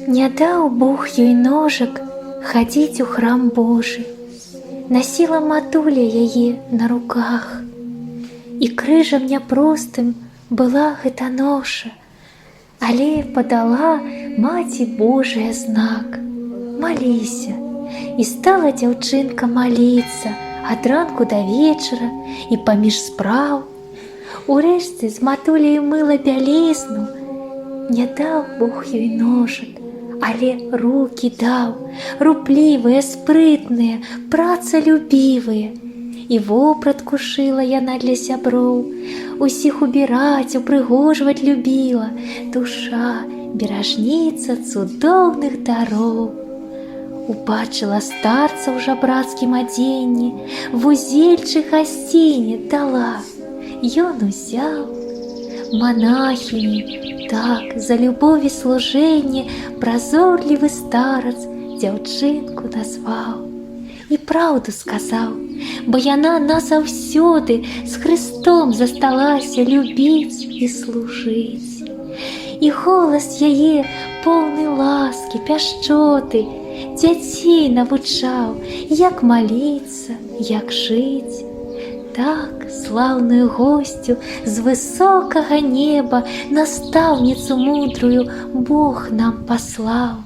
Не даў Бог ёй ножак хадзіць у храм Божы. Насіла матуля яе на руках. І крыжам няпростым была гэта ноша, але падала Маці Божая знак. Маліся. І стала дзяўчынка маліцца ад ранку да вечара і паміж спраў. Урэшце з матуляй мыла бялізну. Не даў Бог ёй ножак, але рукі даў, руплівыя, спрытныя, працалюбівыя. І вопратку шыла яна для сяброў, усіх убіраць, упрыгожваць любіла. Душа, беражніца цудоўных дароў. Убачыла старца ў жабрацкім адзенні, вузельчы гасціне дала. Ён узяў. Манахіні, так, за любовь і служэнне празорлівы старац дзяўчынку назваў. І праўду сказаў, бо яна назаўсёды з Хрыстом засталася любіць і служыць. І голас яе поўны ласкі, пяшчоты, дзяцей навучаў, як маліцца, як жыць. Так слаўную госцю з высокага неба, настаўніцу мудрую Бог нам паслаў.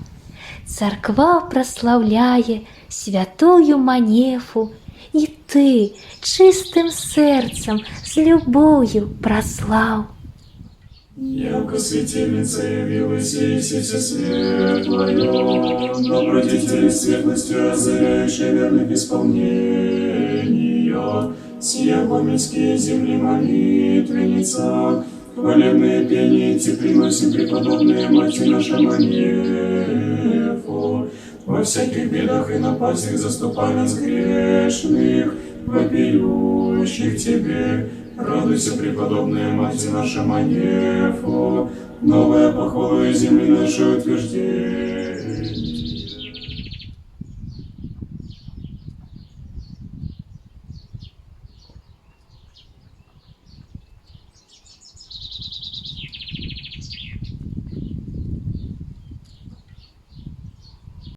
Царква праслаўляе святую Манефу, і ты чыстым сэрцам з любоўю праслаў. Яко светильница явилась ей сети светлою, добродетели светлостью озаряющей верных исполнения. Сия гомельские земли молитвенница, хвалебные пения эти приносим преподобные Мати наша Манефу. Во всяких бедах и напастях заступай нас грешных, вопиющих тебе. Радуйся, преподобная Мать наша Манефу, новая похвала земли нашей утверждение.